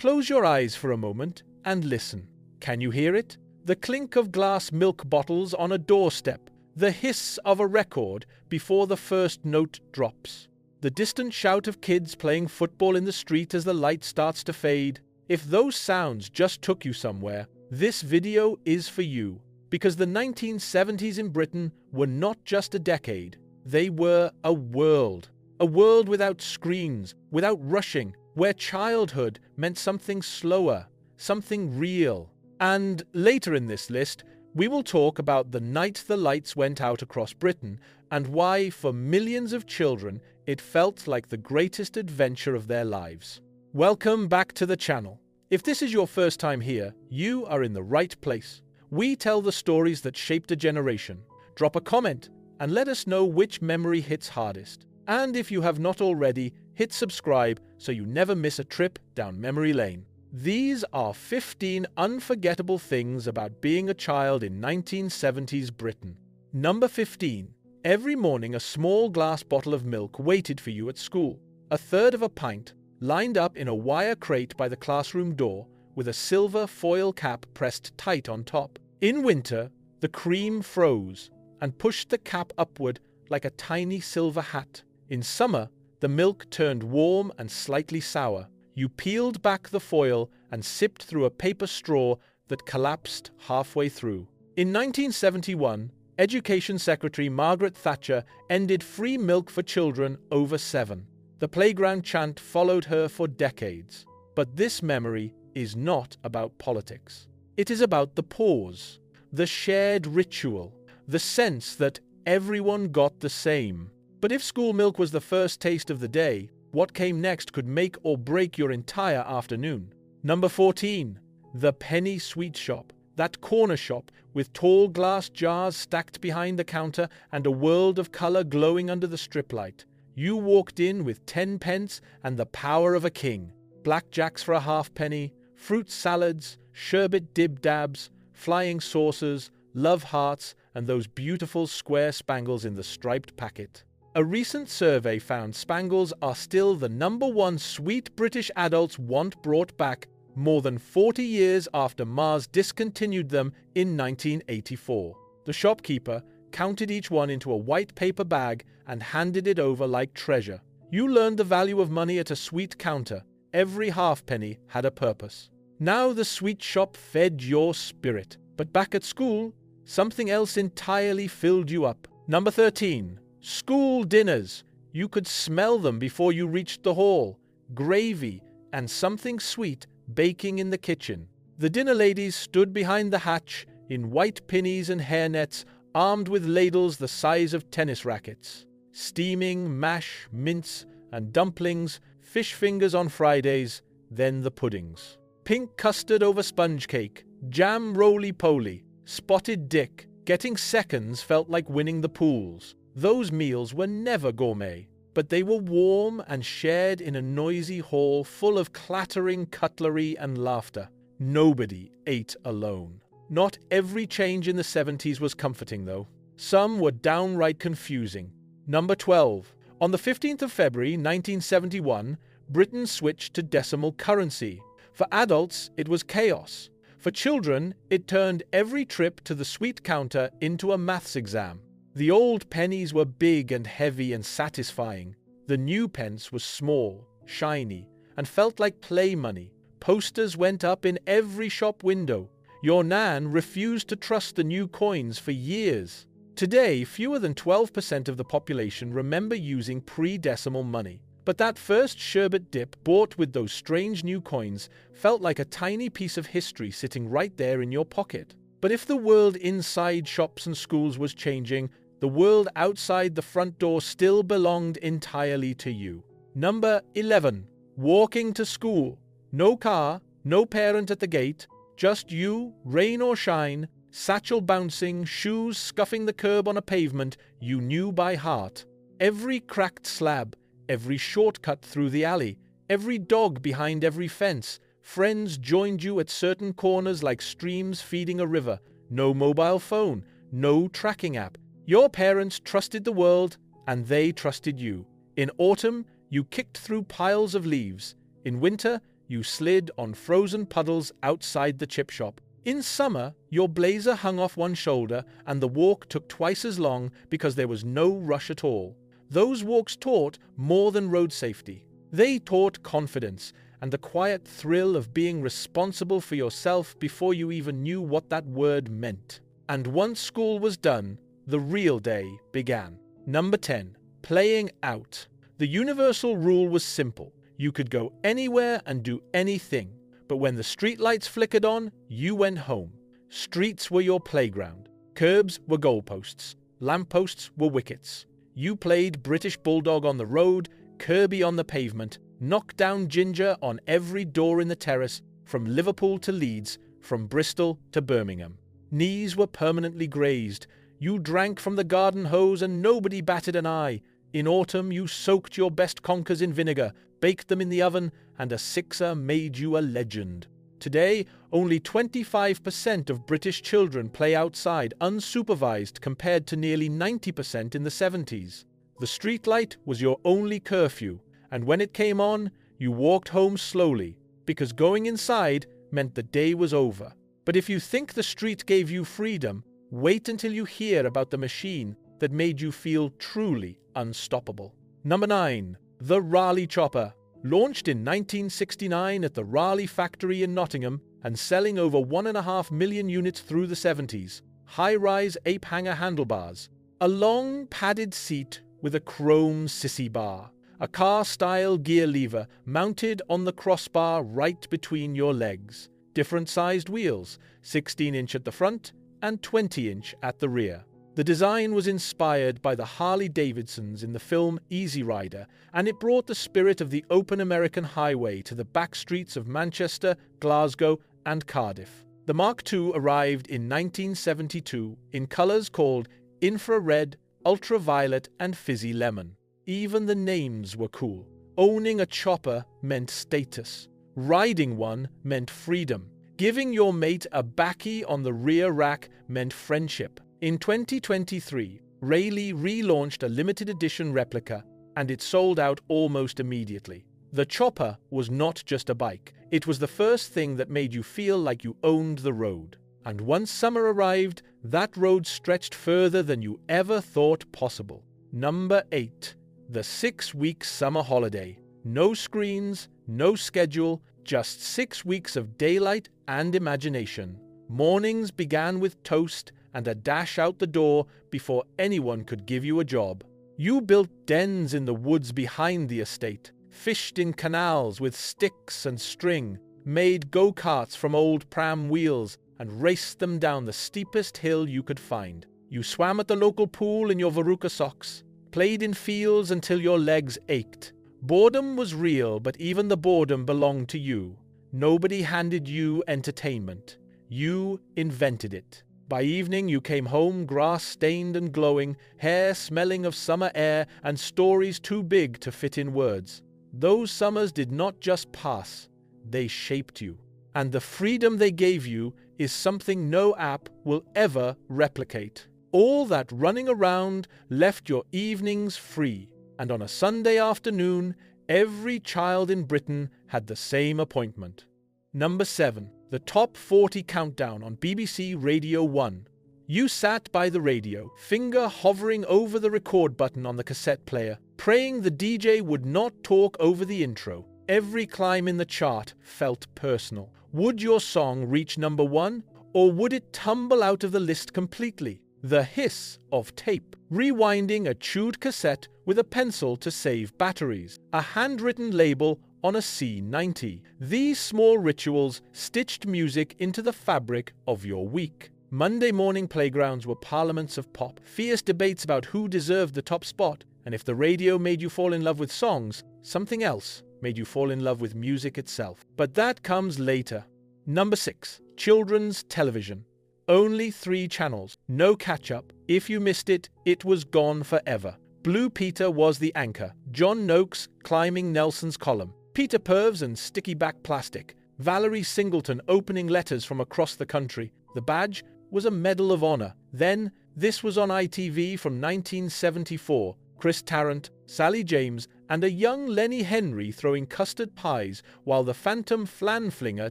Close your eyes for a moment and listen. Can you hear it? The clink of glass milk bottles on a doorstep, the hiss of a record before the first note drops, the distant shout of kids playing football in the street as the light starts to fade. If those sounds just took you somewhere, this video is for you. Because the 1970s in Britain were not just a decade, they were a world. A world without screens, without rushing, where childhood meant something slower, something real. And later in this list, we will talk about the night the lights went out across Britain and why, for millions of children, it felt like the greatest adventure of their lives. Welcome back to the channel. If this is your first time here, you are in the right place. We tell the stories that shaped a generation. Drop a comment and let us know which memory hits hardest. And if you have not already, hit subscribe so you never miss a trip down memory lane. These are 15 unforgettable things about being a child in 1970s Britain. Number 15. Every morning a small glass bottle of milk waited for you at school. A third of a pint, lined up in a wire crate by the classroom door, with a silver foil cap pressed tight on top. In winter, the cream froze and pushed the cap upward like a tiny silver hat. In summer, the milk turned warm and slightly sour. You peeled back the foil and sipped through a paper straw that collapsed halfway through. In 1971, Education Secretary Margaret Thatcher ended free milk for children over 7. The playground chant followed her for decades. But this memory is not about politics. It is about the pause, the shared ritual, the sense that everyone got the same. But if school milk was the first taste of the day, what came next could make or break your entire afternoon. Number 14. The penny sweet shop. That corner shop with tall glass jars stacked behind the counter and a world of colour glowing under the strip light. You walked in with 10 pence and the power of a king. Blackjacks for a halfpenny, fruit salads, sherbet dib-dabs, flying saucers, love hearts, and those beautiful square spangles in the striped packet. A recent survey found spangles are still the #1 sweet British adults want brought back more than 40 years after Mars discontinued them in 1984. The shopkeeper counted each one into a white paper bag and handed it over like treasure. You learned the value of money at a sweet counter. Every halfpenny had a purpose. Now the sweet shop fed your spirit. But back at school, something else entirely filled you up. Number 13. School dinners. You could smell them before you reached the hall. Gravy and something sweet baking in the kitchen. The dinner ladies stood behind the hatch in white pinnies and hairnets, armed with ladles the size of tennis rackets. Steaming mash, mince, and dumplings, fish fingers on Fridays, then the puddings. Pink custard over sponge cake, jam roly-poly, spotted dick. Getting seconds felt like winning the pools. Those meals were never gourmet, but they were warm and shared in a noisy hall full of clattering cutlery and laughter. Nobody ate alone. Not every change in the 70s was comforting, though. Some were downright confusing. Number 12. On the 15th of February 1971, Britain switched to decimal currency. For adults, it was chaos. For children, it turned every trip to the sweet counter into a maths exam. The old pennies were big and heavy and satisfying. The new pence was small, shiny, and felt like play money. Posters went up in every shop window. Your nan refused to trust the new coins for years. Today, fewer than 12% of the population remember using pre-decimal money. But that first sherbet dip bought with those strange new coins felt like a tiny piece of history sitting right there in your pocket. But if the world inside shops and schools was changing, the world outside the front door still belonged entirely to you. Number 11. Walking to school. No car, no parent at the gate, just you, rain or shine, satchel bouncing, shoes scuffing the curb on a pavement you knew by heart. Every cracked slab, every shortcut through the alley, every dog behind every fence. Friends joined you at certain corners like streams feeding a river. No mobile phone, no tracking app. Your parents trusted the world, and they trusted you. In autumn, you kicked through piles of leaves. In winter, you slid on frozen puddles outside the chip shop. In summer, your blazer hung off one shoulder and the walk took twice as long because there was no rush at all. Those walks taught more than road safety. They taught confidence and the quiet thrill of being responsible for yourself before you even knew what that word meant. And once school was done, the real day began. Number 10. Playing out. The universal rule was simple. You could go anywhere and do anything. But when the streetlights flickered on, you went home. Streets were your playground. Curbs were goalposts. Lampposts were wickets. You played British Bulldog on the road, Kirby on the pavement, knock down ginger on every door in the terrace, from Liverpool to Leeds, from Bristol to Birmingham. Knees were permanently grazed. You drank from the garden hose and nobody batted an eye. In autumn you soaked your best conkers in vinegar, baked them in the oven, and a sixer made you a legend. Today, only 25% of British children play outside unsupervised compared to nearly 90% in the 70s. The streetlight was your only curfew, and when it came on, you walked home slowly, because going inside meant the day was over. But if you think the street gave you freedom, wait until you hear about the machine that made you feel truly unstoppable. Number 9. The Raleigh Chopper. Launched in 1969 at the Raleigh factory in Nottingham and selling over 1.5 million units through the 70s. High-rise ape-hanger handlebars. A long padded seat with a chrome sissy bar. A car-style gear lever mounted on the crossbar right between your legs. Different-sized wheels, 16-inch at the front and 20-inch at the rear. The design was inspired by the Harley-Davidsons in the film Easy Rider, and it brought the spirit of the open American highway to the back streets of Manchester, Glasgow, and Cardiff. The Mark II arrived in 1972 in colours called infrared, ultraviolet, and fizzy lemon. Even the names were cool. Owning a chopper meant status. Riding one meant freedom. Giving your mate a baccy on the rear rack meant friendship. In 2023, Raleigh relaunched a limited edition replica, and it sold out almost immediately. The Chopper was not just a bike. It was the first thing that made you feel like you owned the road. And once summer arrived, that road stretched further than you ever thought possible. Number 8. The 6-week summer holiday. No screens, no schedule, just 6 weeks of daylight and imagination. Mornings began with toast and a dash out the door before anyone could give you a job. You built dens in the woods behind the estate, fished in canals with sticks and string, made go-karts from old pram wheels, and raced them down the steepest hill you could find. You swam at the local pool in your Veruca socks, played in fields until your legs ached. Boredom was real, but even the boredom belonged to you. Nobody handed you entertainment. You invented it. By evening you came home grass-stained and glowing, hair smelling of summer air, and stories too big to fit in words. Those summers did not just pass, they shaped you. And the freedom they gave you is something no app will ever replicate. All that running around left your evenings free, and on a Sunday afternoon, every child in Britain had the same appointment. Number 7. The Top 40 Countdown on BBC Radio 1. You sat by the radio, finger hovering over the record button on the cassette player, praying the DJ would not talk over the intro. Every climb in the chart felt personal. Would your song reach number 1, or would it tumble out of the list completely? The hiss of tape, rewinding a chewed cassette with a pencil to save batteries, a handwritten label on a C90. These small rituals stitched music into the fabric of your week. Monday morning playgrounds were parliaments of pop, fierce debates about who deserved the top spot, and if the radio made you fall in love with songs, something else made you fall in love with music itself. But that comes later. Number 6. Children's television. Only 3 channels, no catch-up. If you missed it, it was gone forever. Blue Peter was the anchor, John Noakes climbing Nelson's column, Peter Purves and sticky back plastic, Valerie Singleton opening letters from across the country. The badge was a Medal of Honor. Then, This Was on ITV from 1974, Chris Tarrant, Sally James, and a young Lenny Henry throwing custard pies while the phantom flan-flinger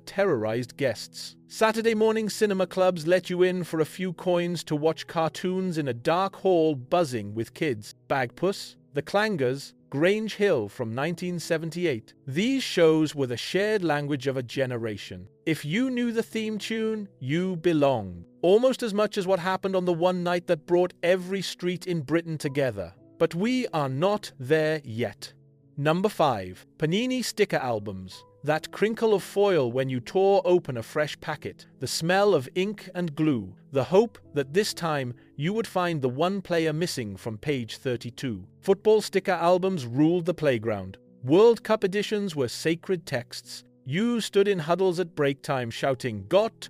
terrorized guests. Saturday morning cinema clubs let you in for a few coins to watch cartoons in a dark hall buzzing with kids. Bagpuss, The Clangers, Grange Hill from 1978. These shows were the shared language of a generation. If you knew the theme tune, you belonged. Almost as much as what happened on the one night that brought every street in Britain together. But we are not there yet. Number 5. Panini sticker albums. That crinkle of foil when you tore open a fresh packet, the smell of ink and glue, the hope that this time you would find the one player missing from page 32. Football sticker albums ruled the playground. World Cup editions were sacred texts. You stood in huddles at break time shouting, "Got,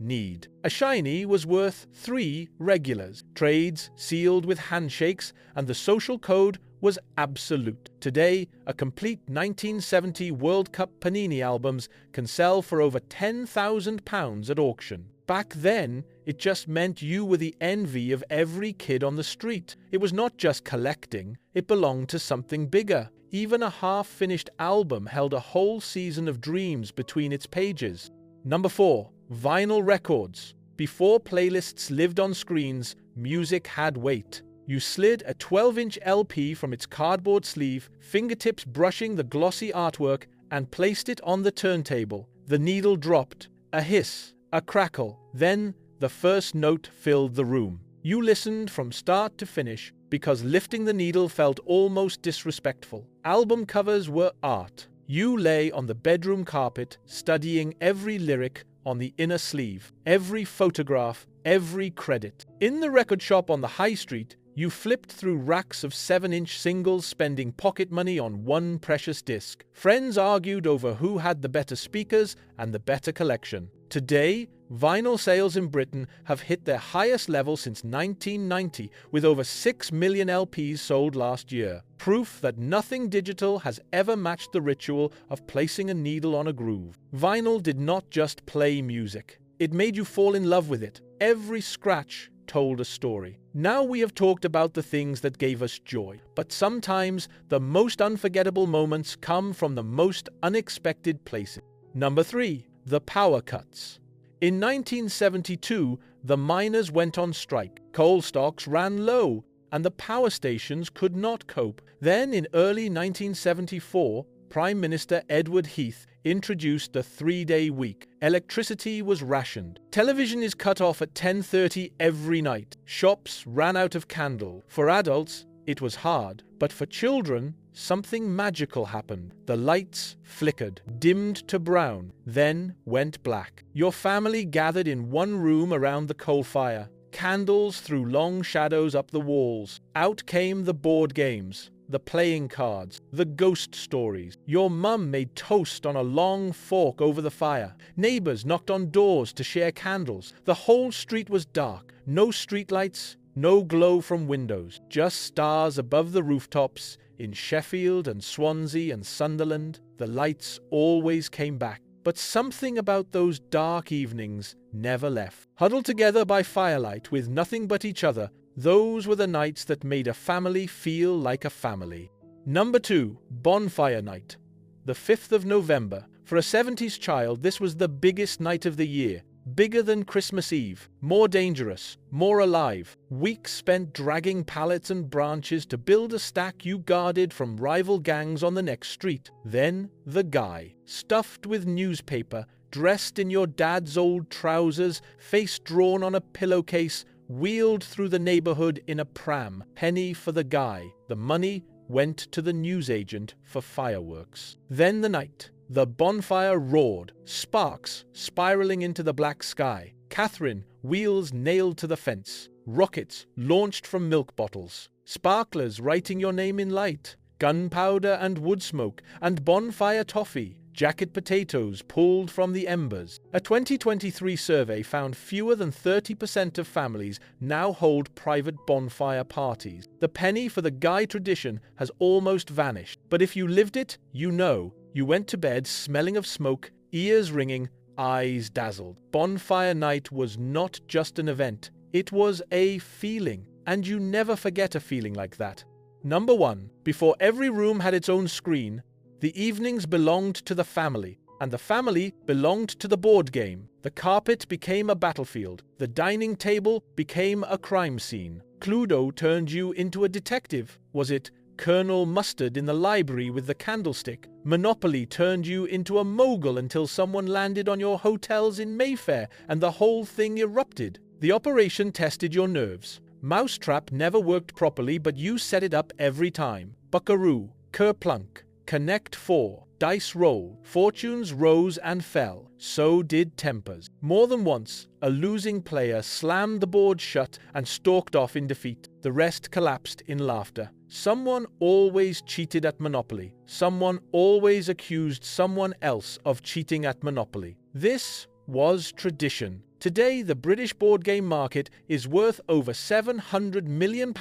need." A shiny was worth 3 regulars. Trades sealed with handshakes, and the social code was absolute. Today, a complete 1970 World Cup Panini albums can sell for over £10,000 at auction. Back then, it just meant you were the envy of every kid on the street. It was not just collecting, it belonged to something bigger. Even a half-finished album held a whole season of dreams between its pages. Number 4. Vinyl records. Before playlists lived on screens, music had weight. You slid a 12-inch LP from its cardboard sleeve, fingertips brushing the glossy artwork, and placed it on the turntable. The needle dropped. A hiss, a crackle. Then the first note filled the room. You listened from start to finish because lifting the needle felt almost disrespectful. Album covers were art. You lay on the bedroom carpet, studying every lyric on the inner sleeve, every photograph, every credit. In the record shop on the high street, you flipped through racks of 7-inch singles, spending pocket money on one precious disc. Friends argued over who had the better speakers and the better collection. Today, vinyl sales in Britain have hit their highest level since 1990, with over 6 million LPs sold last year. Proof that nothing digital has ever matched the ritual of placing a needle on a groove. Vinyl did not just play music. It made you fall in love with it. Every scratch told a story. Now we have talked about the things that gave us joy, but sometimes the most unforgettable moments come from the most unexpected places. Number 3. The power cuts. In 1972, the miners went on strike. Coal stocks ran low, and the power stations could not cope. Then, in early 1974, Prime Minister Edward Heath introduced the 3-day week. Electricity was rationed. Television is cut off at 10:30 every night. Shops ran out of candle. For adults, it was hard, but for children, something magical happened. The lights flickered, dimmed to brown, then went black. Your family gathered in one room around the coal fire. Candles threw long shadows up the walls. Out came the board games, the playing cards, the ghost stories. Your mum made toast on a long fork over the fire. Neighbours knocked on doors to share candles. The whole street was dark. No streetlights, no glow from windows. Just stars above the rooftops. In Sheffield and Swansea and Sunderland, the lights always came back. But something about those dark evenings never left. Huddled together by firelight with nothing but each other, those were the nights that made a family feel like a family. Number 2. Bonfire Night. The 5th of November. For a 70s child, this was the biggest night of the year. Bigger than Christmas Eve, more dangerous, more alive. Weeks spent dragging pallets and branches to build a stack you guarded from rival gangs on the next street. Then, the guy, stuffed with newspaper, dressed in your dad's old trousers, face drawn on a pillowcase, wheeled through the neighborhood in a pram. Penny for the guy. The money went to the newsagent for fireworks. Then the night. The bonfire roared, sparks spiraling into the black sky. Catherine, wheels nailed to the fence. Rockets launched from milk bottles. Sparklers writing your name in light. Gunpowder and wood smoke, and bonfire toffee. Jacket potatoes pulled from the embers. A 2023 survey found fewer than 30% of families now hold private bonfire parties. The penny for the guy tradition has almost vanished. But if you lived it, you know. You went to bed smelling of smoke, ears ringing, eyes dazzled. Bonfire night was not just an event, it was a feeling, and you never forget a feeling like that. Number 1. Before every room had its own screen, the evenings belonged to the family, and the family belonged to the board game. The carpet became a battlefield. The dining table became a crime scene. Cluedo turned you into a detective. Was it Colonel Mustard in the library with the candlestick? Monopoly turned you into a mogul until someone landed on your hotels in Mayfair and the whole thing erupted. The operation tested your nerves. Mousetrap never worked properly, but you set it up every time. Buckaroo, Kerplunk, Connect 4, Dice Roll, fortunes rose and fell. So did tempers. More than once, a losing player slammed the board shut and stalked off in defeat. The rest collapsed in laughter. Someone always cheated at Monopoly. Someone always accused someone else of cheating at Monopoly. This was tradition. Today, the British board game market is worth over £700 million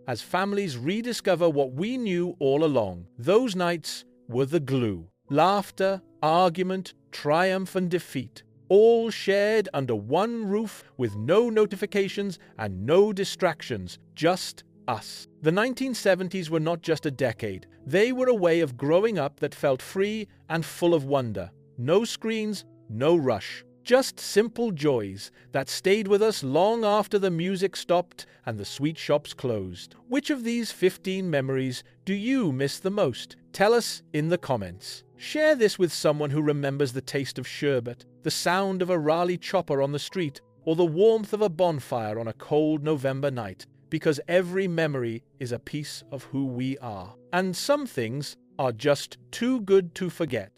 as families rediscover what we knew all along. Those nights were the glue. Laughter, argument, triumph and defeat, all shared under one roof with no notifications and no distractions, just us. The 1970s were not just a decade. They were a way of growing up that felt free and full of wonder. No screens, no rush. Just simple joys that stayed with us long after the music stopped and the sweet shops closed. Which of these 15 memories do you miss the most? Tell us in the comments. Share this with someone who remembers the taste of sherbet, the sound of a Raleigh Chopper on the street, or the warmth of a bonfire on a cold November night, because every memory is a piece of who we are. And some things are just too good to forget.